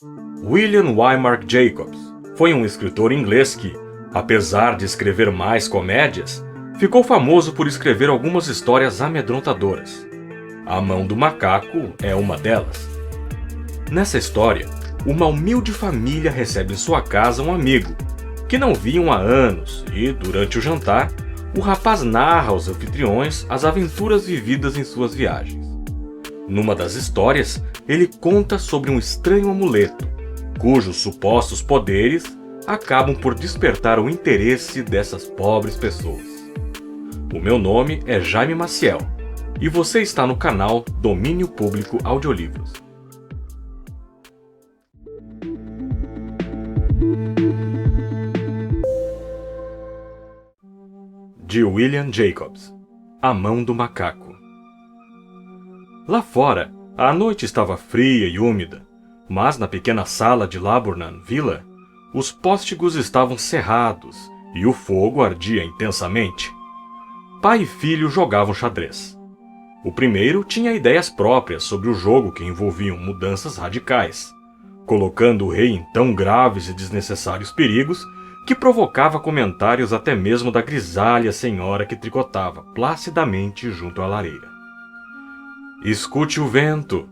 William Waymark Jacobs foi um escritor inglês que, apesar de escrever mais comédias, ficou famoso por escrever algumas histórias amedrontadoras. A Mão do Macaco é uma delas. Nessa história, uma humilde família recebe em sua casa um amigo, que não viam há anos, e, durante o jantar, o rapaz narra aos anfitriões as aventuras vividas em suas viagens. Numa das histórias, ele conta sobre um estranho amuleto, cujos supostos poderes acabam por despertar o interesse dessas pobres pessoas. O meu nome é Jaime Maciel, e você está no canal Domínio Público Audiolivros. De William Jacobs, A Mão do Macaco. Lá fora, a noite estava fria e úmida, mas na pequena sala de Laburnan Villa, os póstigos estavam cerrados e o fogo ardia intensamente. Pai e filho jogavam xadrez. O primeiro tinha ideias próprias sobre o jogo que envolviam mudanças radicais, colocando o rei em tão graves e desnecessários perigos que provocava comentários até mesmo da grisalha senhora que tricotava placidamente junto à lareira. "Escute o vento",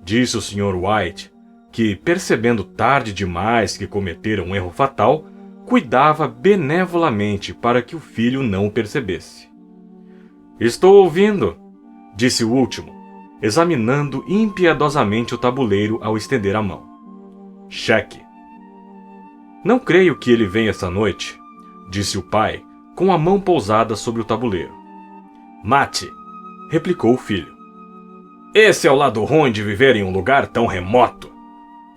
disse o Sr. White, que, percebendo tarde demais que cometera um erro fatal, cuidava benevolamente para que o filho não o percebesse. "Estou ouvindo", disse o último, examinando impiedosamente o tabuleiro ao estender a mão. "Cheque." "Não creio que ele venha esta noite", disse o pai, com a mão pousada sobre o tabuleiro. "Mate", replicou o filho. "Esse é o lado ruim de viver em um lugar tão remoto",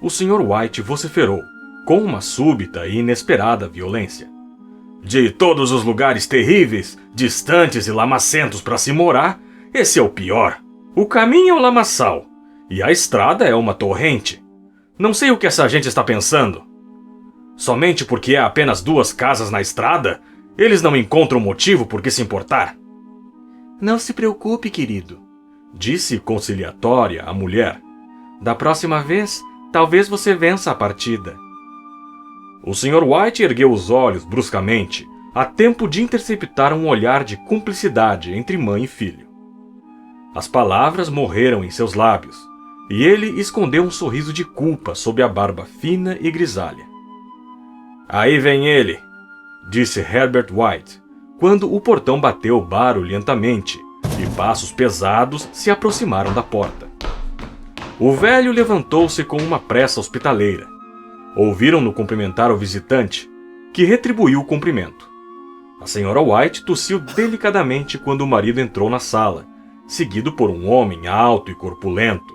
o Sr. White vociferou, com uma súbita e inesperada violência. "De todos os lugares terríveis, distantes e lamacentos para se morar, esse é o pior. O caminho é um lamaçal, e a estrada é uma torrente. Não sei o que essa gente está pensando. Somente porque há apenas 2 casas na estrada, eles não encontram motivo por que se importar." "Não se preocupe, querido", disse conciliatória a mulher. "Da próxima vez, talvez você vença a partida." O Sr. White ergueu os olhos bruscamente, a tempo de interceptar um olhar de cumplicidade entre mãe e filho. As palavras morreram em seus lábios, e ele escondeu um sorriso de culpa sob a barba fina e grisalha. "Aí vem ele", disse Herbert White, quando o portão bateu barulhentamente e passos pesados se aproximaram da porta. O velho levantou-se com uma pressa hospitaleira. Ouviram-no cumprimentar o visitante, que retribuiu o cumprimento. A senhora White tossiu delicadamente quando o marido entrou na sala, seguido por um homem alto e corpulento,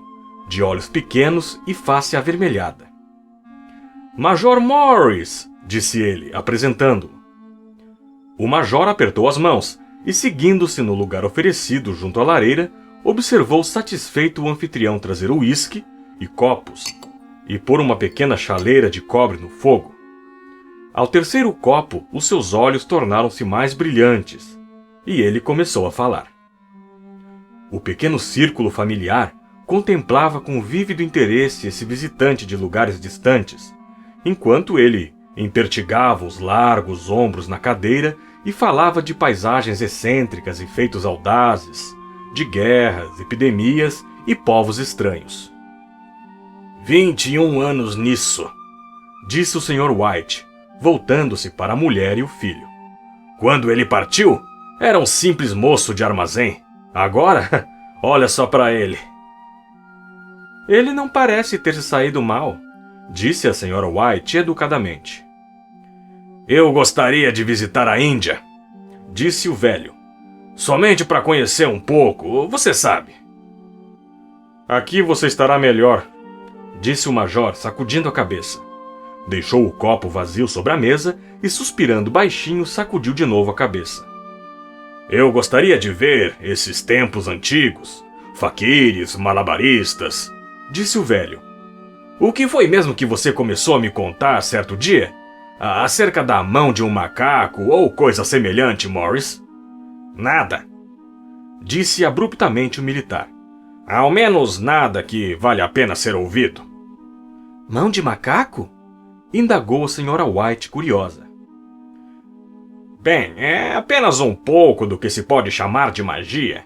de olhos pequenos e face avermelhada. "Major Morris", disse ele, apresentando-o. O major apertou as mãos e, seguindo-se no lugar oferecido junto à lareira, observou satisfeito o anfitrião trazer uísque e copos e pôr uma pequena chaleira de cobre no fogo. Ao terceiro copo, os seus olhos tornaram-se mais brilhantes e ele começou a falar. O pequeno círculo familiar contemplava com vívido interesse esse visitante de lugares distantes, enquanto ele impertigava os largos ombros na cadeira e falava de paisagens excêntricas e feitos audazes, de guerras, epidemias e povos estranhos. 21 anos nisso", disse o Sr. White, voltando-se para a mulher e o filho. "Quando ele partiu, era um simples moço de armazém. Agora, olha só para ele." "Ele não parece ter se saído mal", disse a Sra. White educadamente. "Eu gostaria de visitar a Índia", disse o velho. "Somente para conhecer um pouco, você sabe." "Aqui você estará melhor", disse o major, sacudindo a cabeça. Deixou o copo vazio sobre a mesa e, suspirando baixinho, sacudiu de novo a cabeça. "Eu gostaria de ver esses tempos antigos, faquires, malabaristas", disse o velho. "O que foi mesmo que você começou a me contar certo dia? Acerca da mão de um macaco ou coisa semelhante, Morris?" "Nada", disse abruptamente o militar. "Ao menos nada que vale a pena ser ouvido." Mão de macaco? Indagou a Sra. White, curiosa. Bem, é apenas um pouco do que se pode chamar de magia,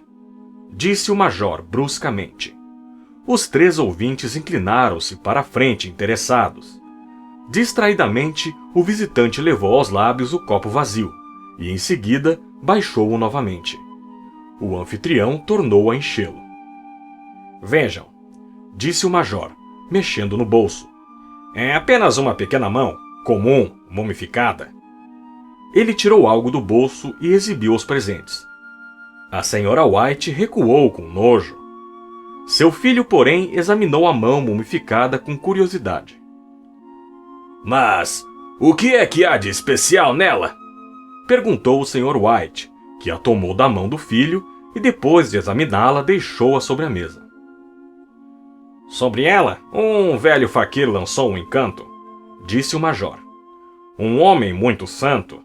disse o Major bruscamente. Os 3 ouvintes inclinaram-se para a frente, interessados. Distraidamente, o visitante levou aos lábios o copo vazio e, em seguida, baixou-o novamente. O anfitrião tornou a enchê-lo. Vejam, disse o Major, mexendo no bolso. É apenas uma pequena mão, comum, mumificada. Ele tirou algo do bolso e exibiu os presentes. A Sra. White recuou com nojo. Seu filho, porém, examinou a mão mumificada com curiosidade. Mas o que é que há de especial nela? Perguntou o Sr. White, que a tomou da mão do filho e, depois de examiná-la, deixou-a sobre a mesa. Sobre ela, um velho faquir lançou um encanto, disse o Major. Um homem muito santo.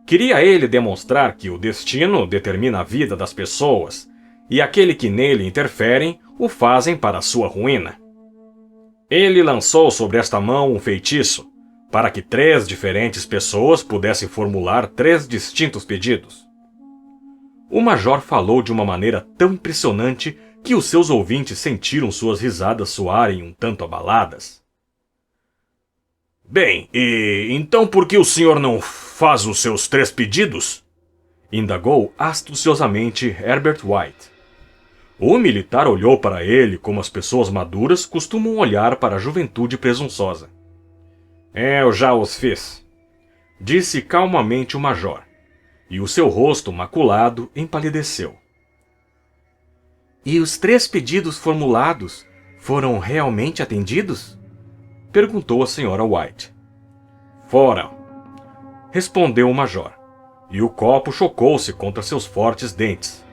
Queria ele demonstrar que o destino determina a vida das pessoas e aquele que nele interferem o fazem para sua ruína. Ele lançou sobre esta mão um feitiço para que 3 diferentes pessoas pudessem formular 3 distintos pedidos. O Major falou de uma maneira tão impressionante que os seus ouvintes sentiram suas risadas soarem um tanto abaladas. Bem, e então por que o senhor não faz os seus 3 pedidos? Indagou astuciosamente Herbert White. O militar olhou para ele como as pessoas maduras costumam olhar para a juventude presunçosa. Eu já os fiz, disse calmamente o Major, e o seu rosto maculado empalideceu. E os 3 pedidos formulados foram realmente atendidos? Perguntou a Sra. White. Foram, respondeu o Major, e o copo chocou-se contra seus fortes dentes.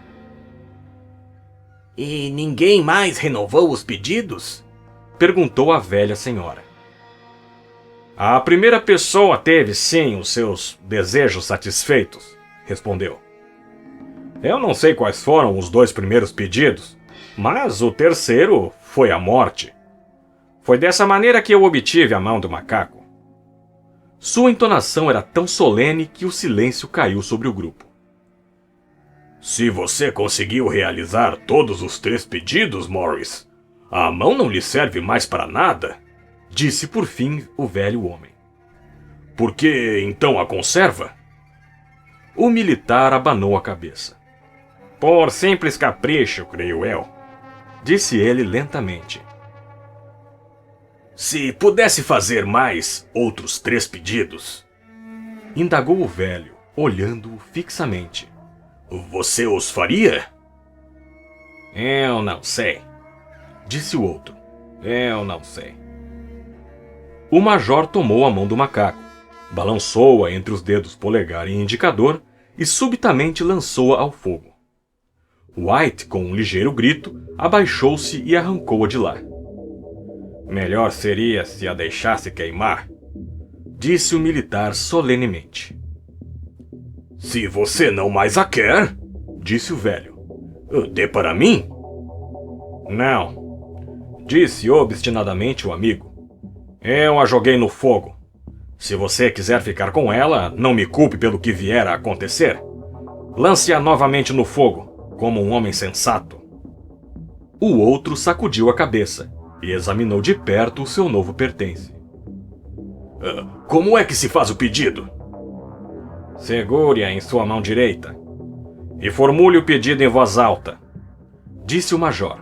E ninguém mais renovou os pedidos? Perguntou a velha senhora. A primeira pessoa teve, sim, os seus desejos satisfeitos, respondeu. Eu não sei quais foram os 2 primeiros pedidos, mas o terceiro foi a morte. Foi dessa maneira que eu obtive a mão do macaco. Sua entonação era tão solene que o silêncio caiu sobre o grupo. Se você conseguiu realizar todos os 3 pedidos, Morris, a mão não lhe serve mais para nada, disse por fim o velho homem. Por que então a conserva? O militar abanou a cabeça. Por simples capricho, creio eu, disse ele lentamente. Se pudesse fazer mais outros 3 pedidos, indagou o velho, olhando-o fixamente. Você os faria? Eu não sei, disse o outro. Eu não sei. O Major tomou a mão do macaco, balançou-a entre os dedos polegar e indicador e subitamente lançou-a ao fogo. White, com um ligeiro grito, abaixou-se e arrancou-a de lá. Melhor seria se a deixasse queimar, disse o militar solenemente. Se você não mais a quer, disse o velho, dê para mim. Não, disse obstinadamente o amigo. Eu a joguei no fogo. Se você quiser ficar com ela, não me culpe pelo que vier a acontecer. Lance-a novamente no fogo, como um homem sensato. O outro sacudiu a cabeça e examinou de perto o seu novo pertence. Como é que se faz o pedido? Segure-a em sua mão direita e formule o pedido em voz alta, disse o Major.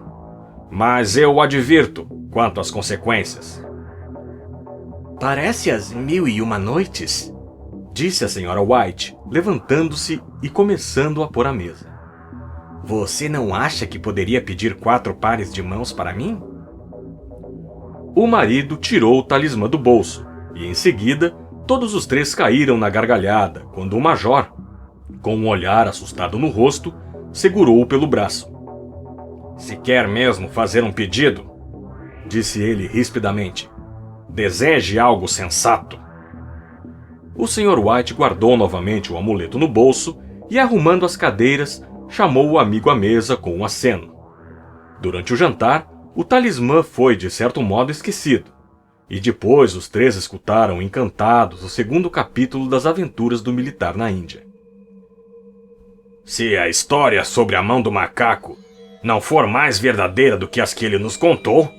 Mas eu o advirto quanto às consequências. Parece as 1001 noites, disse a Sra. White, levantando-se e começando a pôr a mesa. Você não acha que poderia pedir 4 pares de mãos para mim? O marido tirou o talismã do bolso e, em seguida, todos os 3 caíram na gargalhada quando o Major, com um olhar assustado no rosto, segurou-o pelo braço. Se quer mesmo fazer um pedido, disse ele rispidamente, deseje algo sensato. O Sr. White guardou novamente o amuleto no bolso e, arrumando as cadeiras, chamou o amigo à mesa com um aceno. Durante o jantar, o talismã foi, de certo modo, esquecido, E depois os três escutaram encantados o segundo capítulo das aventuras do militar na Índia. Se a história sobre a mão do macaco não for mais verdadeira do que as que ele nos contou,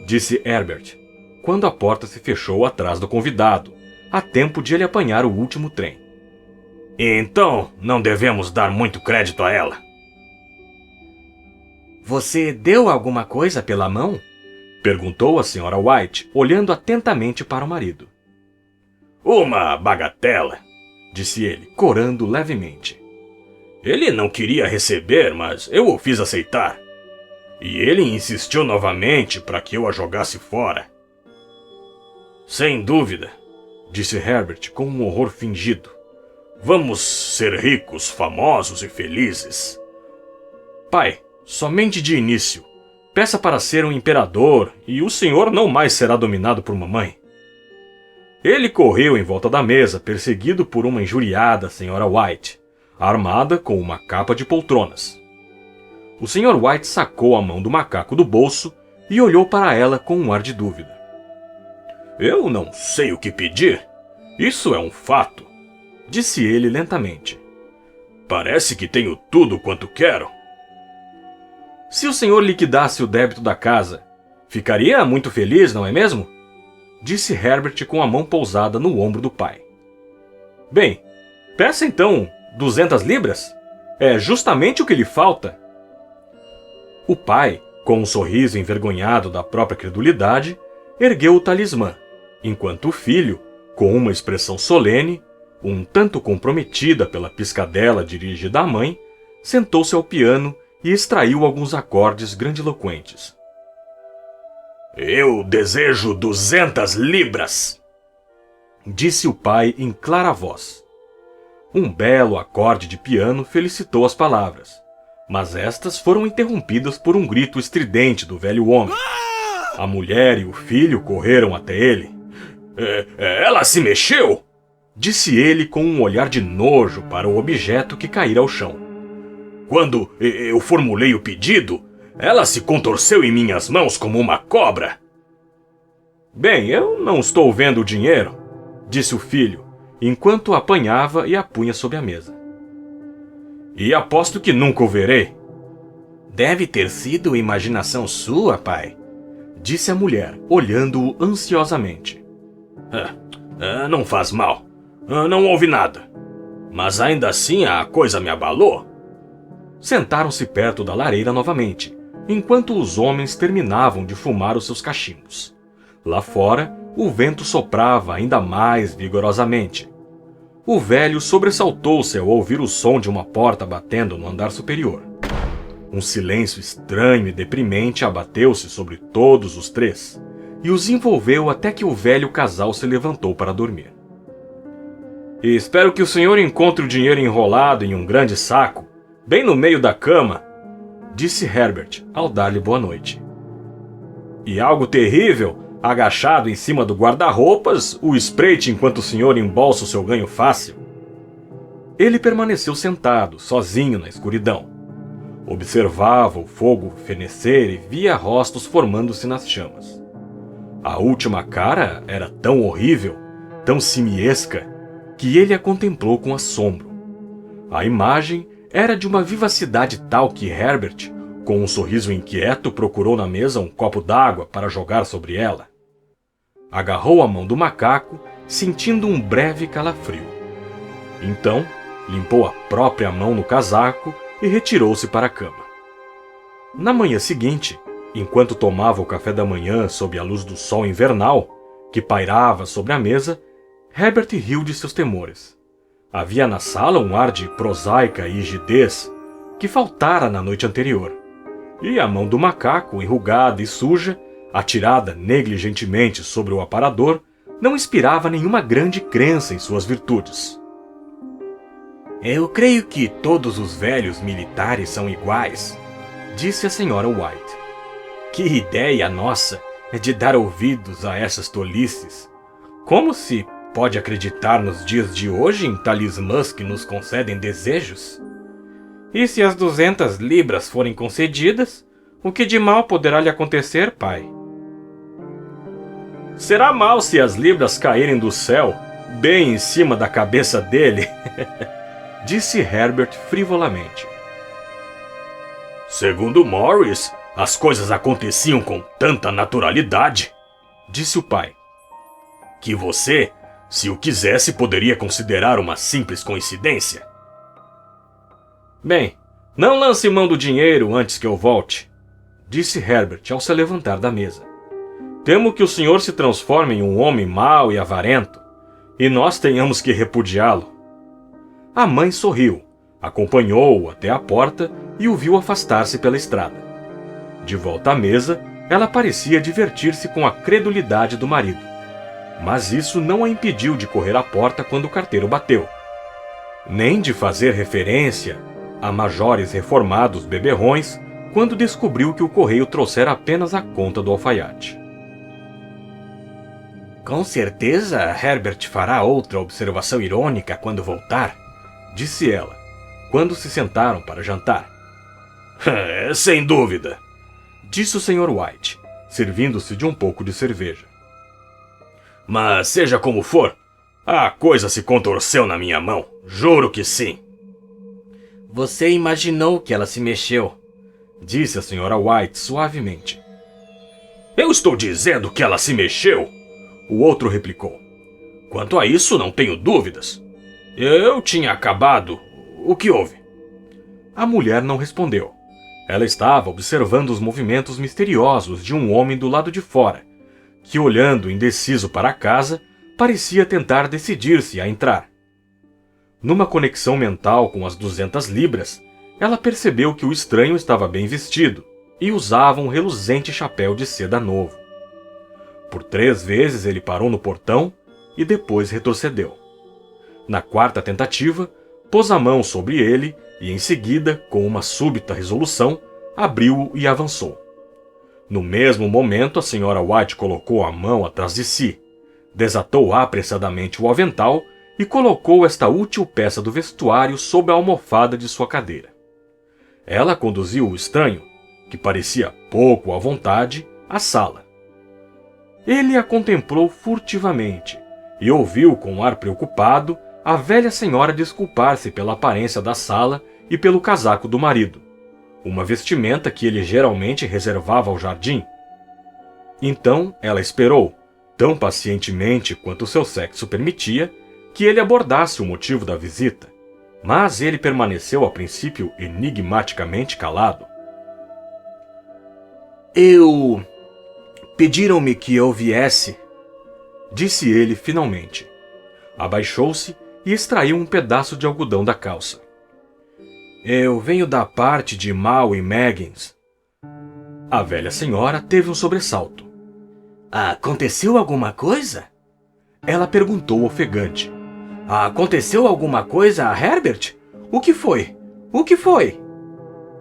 disse Herbert, quando a porta se fechou atrás do convidado, a tempo de ele apanhar o último trem. Então não devemos dar muito crédito a ela. Você deu alguma coisa pela mão? Perguntou a Sra. White, olhando atentamente para o marido. Uma bagatela, disse ele, corando levemente. Ele não queria receber, mas eu o fiz aceitar. E ele insistiu novamente para que eu a jogasse fora. Sem dúvida, disse Herbert com um horror fingido. Vamos ser ricos, famosos e felizes. Pai, somente de início. Peça para ser um imperador e o senhor não mais será dominado por mamãe. Ele correu em volta da mesa, perseguido por uma injuriada Sra. White, armada com uma capa de poltronas. O Sr. White sacou a mão do macaco do bolso e olhou para ela com um ar de dúvida. Eu não sei o que pedir. Isso é um fato, disse ele lentamente. Parece que tenho tudo quanto quero. Se o senhor liquidasse o débito da casa, ficaria muito feliz, não é mesmo? Disse Herbert com a mão pousada no ombro do pai. Bem, peça então 200 libras. É justamente o que lhe falta. O pai, com um sorriso envergonhado da própria credulidade, ergueu o talismã, enquanto o filho, com uma expressão solene, um tanto comprometida pela piscadela dirigida à mãe, sentou-se ao piano e extraiu alguns acordes grandiloquentes. Eu desejo 200 libras, disse o pai em clara voz. Um belo acorde de piano felicitou as palavras, mas estas foram interrompidas por um grito estridente do velho homem. A mulher e o filho correram até ele. Ela se mexeu, disse ele com um olhar de nojo para o objeto que caíra ao chão. Quando eu formulei o pedido, ela se contorceu em minhas mãos como uma cobra. Bem, eu não estou vendo o dinheiro, disse o filho, enquanto apanhava e a punha sobre a mesa. E aposto que nunca o verei. Deve ter sido imaginação sua, pai, disse a mulher, olhando-o ansiosamente. Não faz mal. Não houve nada. Mas ainda assim a coisa me abalou. Sentaram-se perto da lareira novamente, enquanto os homens terminavam de fumar os seus cachimbos. Lá fora, o vento soprava ainda mais vigorosamente. O velho sobressaltou-se ao ouvir o som de uma porta batendo no andar superior. Um silêncio estranho e deprimente abateu-se sobre todos os três e os envolveu até que o velho casal se levantou para dormir. E espero que o senhor encontre o dinheiro enrolado em um grande saco, bem no meio da cama, disse Herbert ao dar-lhe boa noite. E algo terrível, agachado em cima do guarda-roupas, o espreite enquanto o senhor embolsa o seu ganho fácil. Ele permaneceu sentado, sozinho na escuridão. Observava o fogo fenecer e via rostos formando-se nas chamas. A última cara era tão horrível, tão simiesca, que ele a contemplou com assombro. A imagem era de uma vivacidade tal que Herbert, com um sorriso inquieto, procurou na mesa um copo d'água para jogar sobre ela. Agarrou a mão do macaco, sentindo um breve calafrio. Então, limpou a própria mão no casaco e retirou-se para a cama. Na manhã seguinte, enquanto tomava o café da manhã sob a luz do sol invernal, que pairava sobre a mesa, Herbert riu de seus temores. Havia na sala um ar de prosaica rigidez que faltara na noite anterior, e a mão do macaco, enrugada e suja, atirada negligentemente sobre o aparador, não inspirava nenhuma grande crença em suas virtudes. Eu creio que todos os velhos militares são iguais, disse a Sra. White. Que ideia nossa é de dar ouvidos a essas tolices. Como se pode acreditar nos dias de hoje em talismãs que nos concedem desejos? E se as 200 libras forem concedidas, o que de mal poderá lhe acontecer, pai? Será mal se as libras caírem do céu, bem em cima da cabeça dele, disse Herbert frivolamente. Segundo Morris, as coisas aconteciam com tanta naturalidade, disse o pai, que você, se o quisesse, poderia considerar uma simples coincidência. Bem, não lance mão do dinheiro antes que eu volte, disse Herbert ao se levantar da mesa. Temo que o senhor se transforme em um homem mau e avarento, e nós tenhamos que repudiá-lo. A mãe sorriu, acompanhou-o até a porta e o viu afastar-se pela estrada. De volta à mesa, ela parecia divertir-se com a credulidade do marido. Mas isso não a impediu de correr à porta quando o carteiro bateu, nem de fazer referência a majores reformados beberrões quando descobriu que o correio trouxera apenas a conta do alfaiate. Com certeza, Herbert fará outra observação irônica quando voltar, disse ela, quando se sentaram para jantar. Sem dúvida, disse o Sr. White, servindo-se de um pouco de cerveja. Mas seja como for, a coisa se contorceu na minha mão, juro que sim. Você imaginou que ela se mexeu, disse a Sra. White suavemente. Eu estou dizendo que ela se mexeu, o outro replicou. Quanto a isso, não tenho dúvidas. Eu tinha acabado. O que houve? A mulher não respondeu. Ela estava observando os movimentos misteriosos de um homem do lado de fora, que, olhando indeciso para a casa, parecia tentar decidir-se a entrar. Numa conexão mental com as 200 libras, ela percebeu que o estranho estava bem vestido e usava um reluzente chapéu de seda novo. Por 3 vezes ele parou no portão e depois retrocedeu. Na 4ª tentativa, pôs a mão sobre ele e, em seguida, com uma súbita resolução, abriu-o e avançou. No mesmo momento, a Sra. White colocou a mão atrás de si, desatou apressadamente o avental e colocou esta útil peça do vestuário sob a almofada de sua cadeira. Ela conduziu o estranho, que parecia pouco à vontade, à sala. Ele a contemplou furtivamente e ouviu com um ar preocupado a velha senhora desculpar-se pela aparência da sala e pelo casaco do marido, uma vestimenta que ele geralmente reservava ao jardim. Então ela esperou, tão pacientemente quanto seu sexo permitia, que ele abordasse o motivo da visita, mas ele permaneceu a princípio enigmaticamente calado. Pediram-me que eu viesse, disse ele finalmente. Abaixou-se e extraiu um pedaço de algodão da calça. Eu venho da parte de Mal e Maggins. A velha senhora teve um sobressalto. Aconteceu alguma coisa? Ela perguntou ofegante. Aconteceu alguma coisa a Herbert? O que foi? O que foi?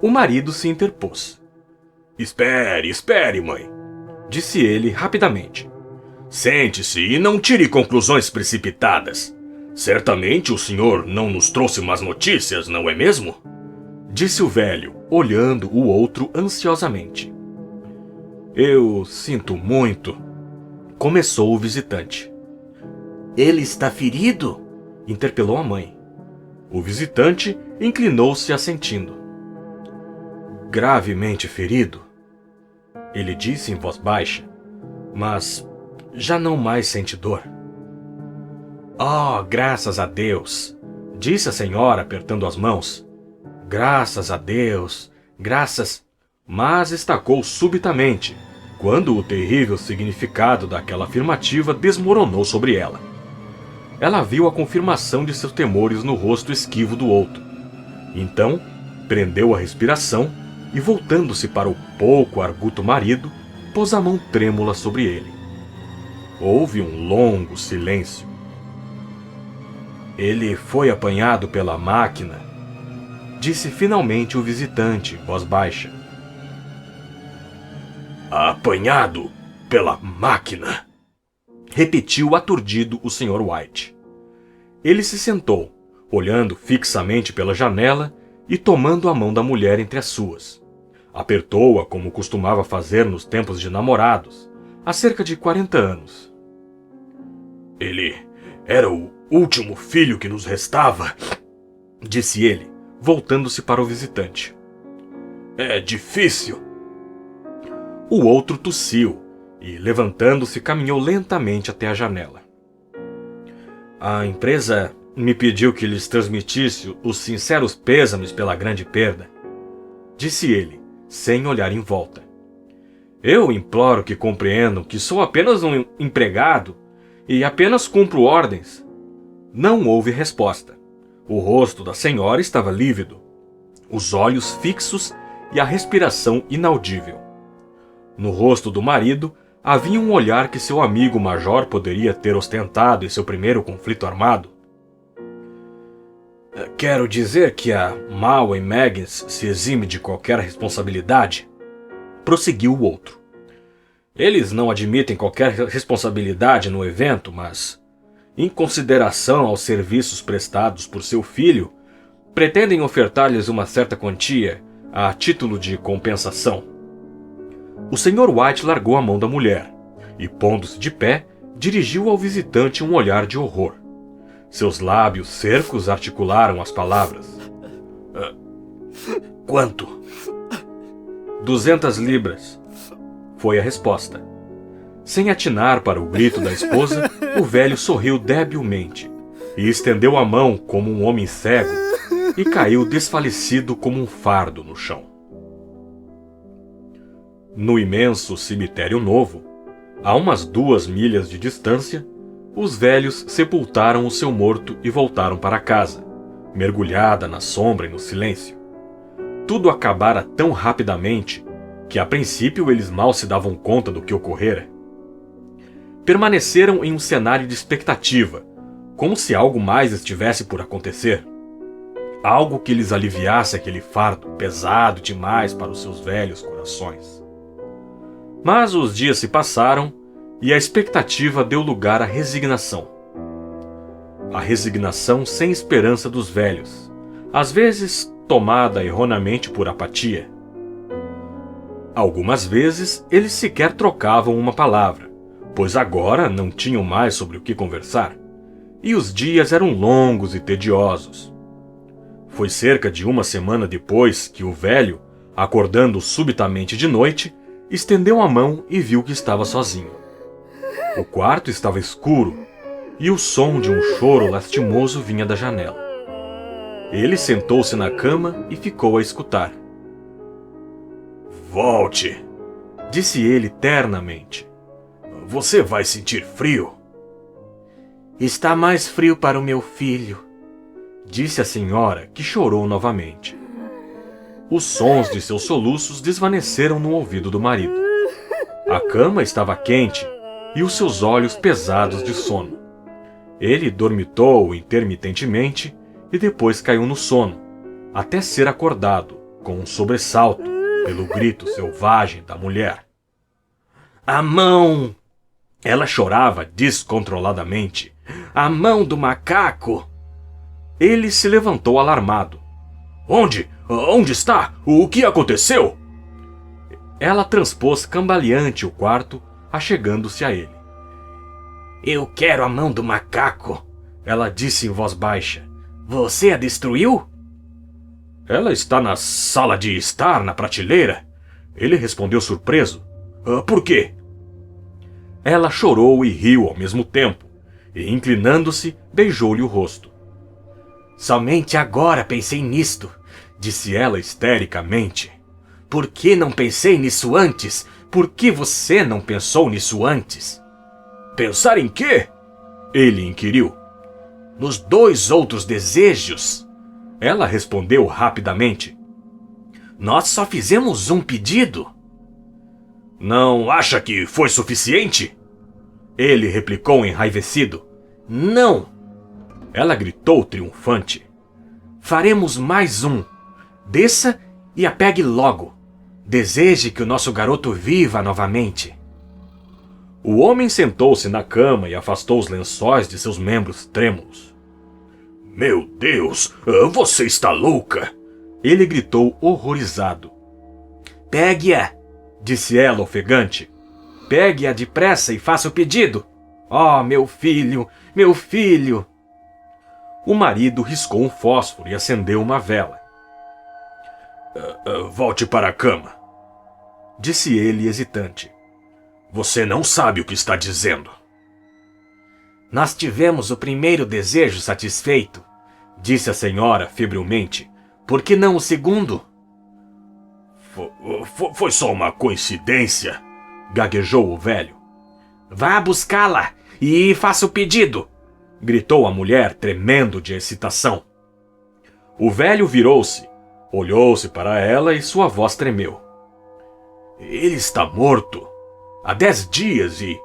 O marido se interpôs. Espere, mãe, disse ele rapidamente. Sente-se e não tire conclusões precipitadas. Certamente o senhor não nos trouxe más notícias, não é mesmo? Disse o velho, olhando o outro ansiosamente. Eu sinto muito, começou o visitante. Ele está ferido? Interpelou a mãe. O visitante inclinou-se assentindo. Gravemente ferido, ele disse em voz baixa, mas já não mais sente dor. Oh, graças a Deus, disse a senhora apertando as mãos. Graças a Deus, graças... Mas estacou subitamente, quando o terrível significado daquela afirmativa desmoronou sobre ela. Ela viu a confirmação de seus temores no rosto esquivo do outro. Então, prendeu a respiração e, voltando-se para o pouco arguto marido, pôs a mão trêmula sobre ele. Houve um longo silêncio. Ele foi apanhado pela máquina, disse finalmente o visitante, voz baixa. Apanhado pela máquina? Repetiu aturdido o Sr. White. Ele se sentou, olhando fixamente pela janela e tomando a mão da mulher entre as suas. Apertou-a como costumava fazer nos tempos de namorados, há cerca de 40 anos. Ele era o último filho que nos restava, disse ele, voltando-se para o visitante. É difícil. O outro tossiu e, levantando-se, caminhou lentamente até a janela. A empresa me pediu que lhes transmitisse os sinceros pêsames pela grande perda, disse ele, sem olhar em volta. Eu imploro que compreendam que sou apenas um empregado e apenas cumpro ordens. Não houve resposta. O rosto da senhora estava lívido, os olhos fixos e a respiração inaudível. No rosto do marido havia um olhar que seu amigo major poderia ter ostentado em seu primeiro conflito armado. Quero dizer que a Mauen Maggins se exime de qualquer responsabilidade, prosseguiu o outro. Eles não admitem qualquer responsabilidade no evento, mas, em consideração aos serviços prestados por seu filho, pretendem ofertar-lhes uma certa quantia a título de compensação. O Sr. White largou a mão da mulher e, pondo-se de pé, dirigiu ao visitante um olhar de horror. Seus lábios secos articularam as palavras. Quanto? 200 libras. Foi a resposta. Sem atinar para o grito da esposa, o velho sorriu debilmente e estendeu a mão como um homem cego e caiu desfalecido como um fardo no chão. No imenso cemitério novo, a umas 2 milhas de distância, os velhos sepultaram o seu morto e voltaram para casa, mergulhada na sombra e no silêncio. Tudo acabara tão rapidamente que, a princípio, eles mal se davam conta do que ocorrera. Permaneceram em um cenário de expectativa, como se algo mais estivesse por acontecer. Algo que lhes aliviasse aquele fardo pesado demais para os seus velhos corações. Mas os dias se passaram e a expectativa deu lugar à resignação. A resignação sem esperança dos velhos, às vezes tomada erroneamente por apatia. Algumas vezes eles sequer trocavam uma palavra, pois agora não tinham mais sobre o que conversar, e os dias eram longos e tediosos. Foi cerca de 1 semana depois que o velho, acordando subitamente de noite, estendeu a mão e viu que estava sozinho. O quarto estava escuro e o som de um choro lastimoso vinha da janela. Ele sentou-se na cama e ficou a escutar. Volte, disse ele ternamente. Você vai sentir frio. Está mais frio para o meu filho, disse a senhora, que chorou novamente. Os sons de seus soluços desvaneceram no ouvido do marido. A cama estava quente e os seus olhos pesados de sono. Ele dormitou intermitentemente e depois caiu no sono, até ser acordado, com um sobressalto, pelo grito selvagem da mulher. A mão! Ela chorava descontroladamente. A mão do macaco! Ele se levantou alarmado. Onde? Onde está? O que aconteceu? Ela transpôs cambaleante o quarto, achegando-se a ele. Eu quero a mão do macaco, ela disse em voz baixa. Você a destruiu? Ela está na sala de estar, na prateleira. Ele respondeu surpreso. Por quê? Ela chorou e riu ao mesmo tempo, e, inclinando-se, beijou-lhe o rosto. Somente agora pensei nisto, disse ela histericamente. Por que não pensei nisso antes? Por que você não pensou nisso antes? Pensar em quê? Ele inquiriu. Nos 2 outros desejos. Ela respondeu rapidamente. Nós só fizemos um pedido. Não acha que foi suficiente? Ele replicou enraivecido. Não! Ela gritou triunfante. Faremos mais um. Desça e a pegue logo. Deseje que o nosso garoto viva novamente. O homem sentou-se na cama e afastou os lençóis de seus membros trêmulos. Meu Deus, você está louca! Ele gritou horrorizado. Pegue-a, disse ela ofegante. Pegue-a depressa e faça o pedido. Oh, meu filho, meu filho! O marido riscou um fósforo e acendeu uma vela. Volte para a cama, disse ele hesitante. Você não sabe o que está dizendo. Nós tivemos o primeiro desejo satisfeito, disse a senhora febrilmente. Por que não o segundo? Foi só uma coincidência, gaguejou o velho. Vá buscá-la e faça o pedido, gritou a mulher, tremendo de excitação. O velho virou-se, olhou-se para ela e sua voz tremeu. Ele está morto há 10 dias e,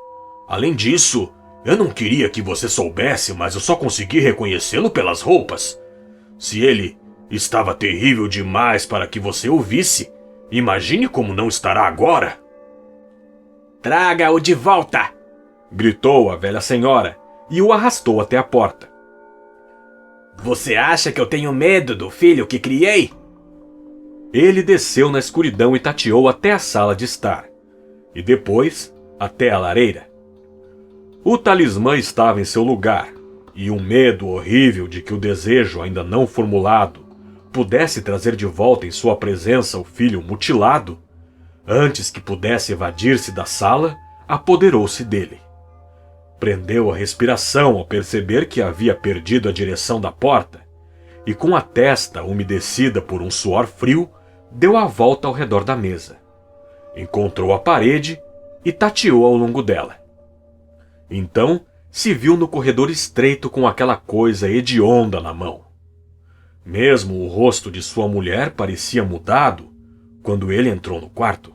além disso, eu não queria que você soubesse, mas eu só consegui reconhecê-lo pelas roupas. Se ele estava terrível demais para que você o visse, imagine como não estará agora. Traga-o de volta! Gritou a velha senhora e o arrastou até a porta. Você acha que eu tenho medo do filho que criei? Ele desceu na escuridão e tateou até a sala de estar, e depois até a lareira. O talismã estava em seu lugar, e um medo horrível de que o desejo ainda não formulado pudesse trazer de volta em sua presença o filho mutilado, antes que pudesse evadir-se da sala, apoderou-se dele. Prendeu a respiração ao perceber que havia perdido a direção da porta, e com a testa umedecida por um suor frio, deu a volta ao redor da mesa. Encontrou a parede e tateou ao longo dela. Então, se viu no corredor estreito com aquela coisa hedionda na mão. Mesmo o rosto de sua mulher parecia mudado quando ele entrou no quarto.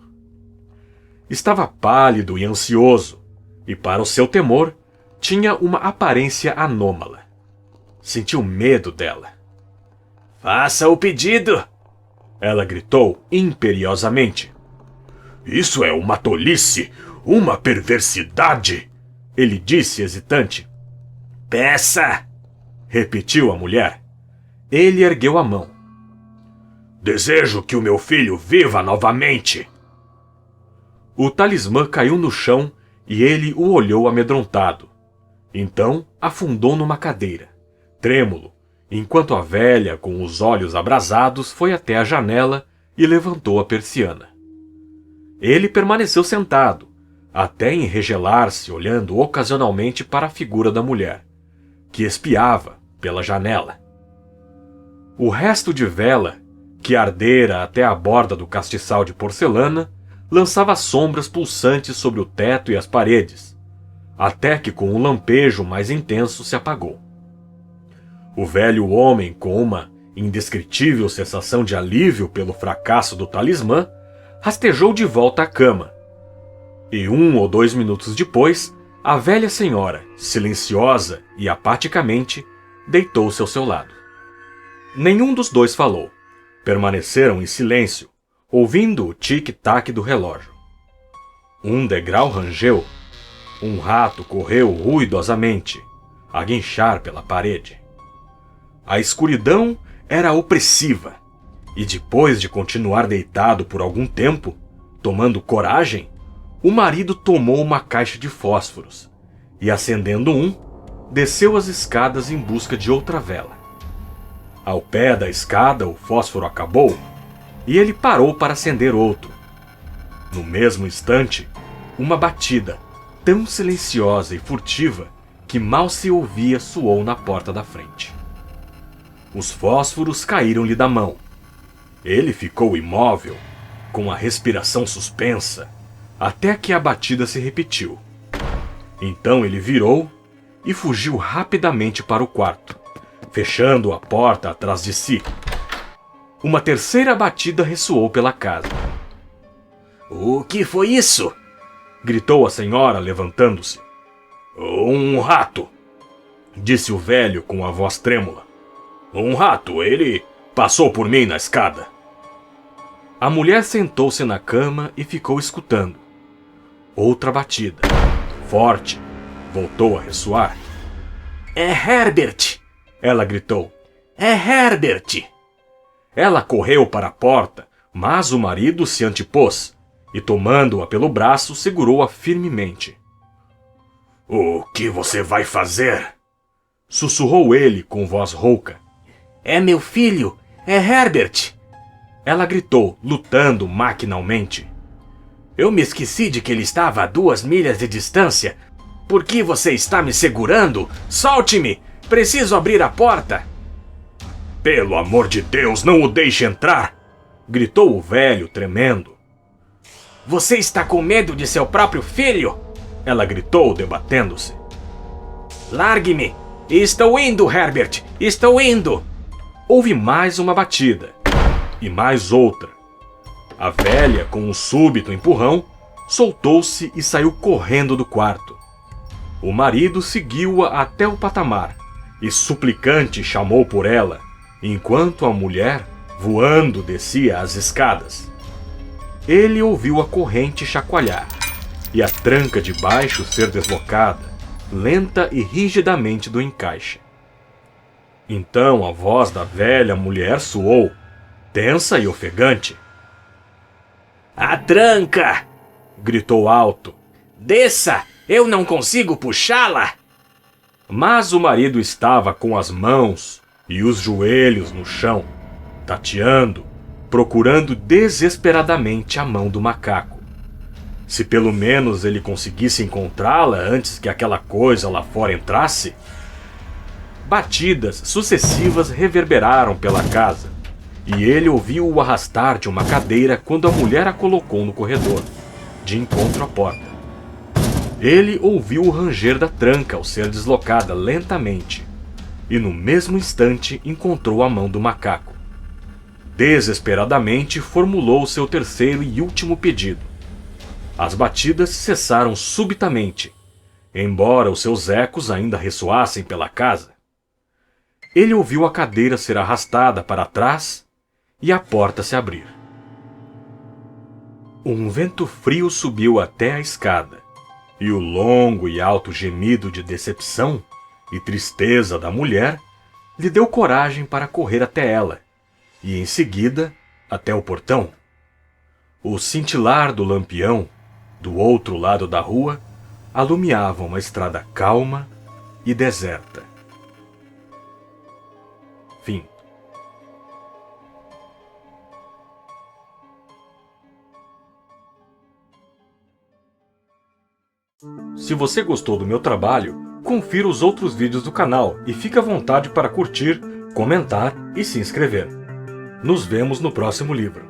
Estava pálido e ansioso, e para o seu temor, tinha uma aparência anômala. Sentiu medo dela. Faça o pedido! Ela gritou imperiosamente. Isso é uma tolice, uma perversidade! Ele disse hesitante. Peça! Repetiu a mulher. Ele ergueu a mão. Desejo que o meu filho viva novamente! O talismã caiu no chão e ele o olhou amedrontado. Então afundou numa cadeira, trêmulo, enquanto a velha, com os olhos abrasados, foi até a janela e levantou a persiana. Ele permaneceu sentado, até enregelar-se olhando ocasionalmente para a figura da mulher, que espiava pela janela. O resto de vela, que ardera até a borda do castiçal de porcelana, lançava sombras pulsantes sobre o teto e as paredes, até que com um lampejo mais intenso se apagou. O velho homem, com uma indescritível sensação de alívio pelo fracasso do talismã, rastejou de volta à cama. E 1 ou 2 minutos depois, a velha senhora, silenciosa e apaticamente, deitou-se ao seu lado. Nenhum dos dois falou. Permaneceram em silêncio, ouvindo o tic-tac do relógio. Um degrau rangeu. Um rato correu ruidosamente, a guinchar pela parede. A escuridão era opressiva, e depois de continuar deitado por algum tempo, tomando coragem, o marido tomou uma caixa de fósforos e, acendendo um, desceu as escadas em busca de outra vela. Ao pé da escada, o fósforo acabou e ele parou para acender outro. No mesmo instante, uma batida, tão silenciosa e furtiva que mal se ouvia, soou na porta da frente. Os fósforos caíram-lhe da mão. Ele ficou imóvel, com a respiração suspensa, até que a batida se repetiu. Então ele virou e fugiu rapidamente para o quarto, fechando a porta atrás de si. Uma terceira batida ressoou pela casa. O que foi isso? Gritou a senhora, levantando-se. Um rato, disse o velho com a voz trêmula. Um rato, ele passou por mim na escada. A mulher sentou-se na cama e ficou escutando. Outra batida, forte, voltou a ressoar. É Herbert! Ela gritou. É Herbert! Ela correu para a porta, mas o marido se antepôs e, tomando-a pelo braço, segurou-a firmemente. O que você vai fazer? Sussurrou ele com voz rouca. É meu filho, é Herbert! Ela gritou, lutando maquinalmente. Eu me esqueci de que ele estava a 2 milhas de distância. Por que você está me segurando? Solte-me! Preciso abrir a porta! Pelo amor de Deus, não o deixe entrar! Gritou o velho, tremendo. Você está com medo de seu próprio filho? Ela gritou, debatendo-se. Largue-me! Estou indo, Herbert! Estou indo! Houve mais uma batida. E mais outra. A velha, com um súbito empurrão, soltou-se e saiu correndo do quarto. O marido seguiu-a até o patamar e suplicante chamou por ela, enquanto a mulher, voando, descia as escadas. Ele ouviu a corrente chacoalhar e a tranca de baixo ser deslocada, lenta e rigidamente do encaixe. Então a voz da velha mulher soou, tensa e ofegante. A tranca! Gritou alto. Desça! Eu não consigo puxá-la! Mas o marido estava com as mãos e os joelhos no chão, tateando, procurando desesperadamente a mão do macaco. Se pelo menos ele conseguisse encontrá-la antes que aquela coisa lá fora entrasse. Batidas sucessivas reverberaram pela casa, e ele ouviu-o arrastar de uma cadeira quando a mulher a colocou no corredor, de encontro à porta. Ele ouviu o ranger da tranca ao ser deslocada lentamente, e no mesmo instante encontrou a mão do macaco. Desesperadamente formulou seu terceiro e último pedido. As batidas cessaram subitamente, embora os seus ecos ainda ressoassem pela casa. Ele ouviu a cadeira ser arrastada para trás e a porta se abrir. Um vento frio subiu até a escada, e o longo e alto gemido de decepção e tristeza da mulher lhe deu coragem para correr até ela, e em seguida até o portão. O cintilar do lampião, do outro lado da rua, alumiava uma estrada calma e deserta. Fim. Se você gostou do meu trabalho, confira os outros vídeos do canal e fique à vontade para curtir, comentar e se inscrever. Nos vemos no próximo livro.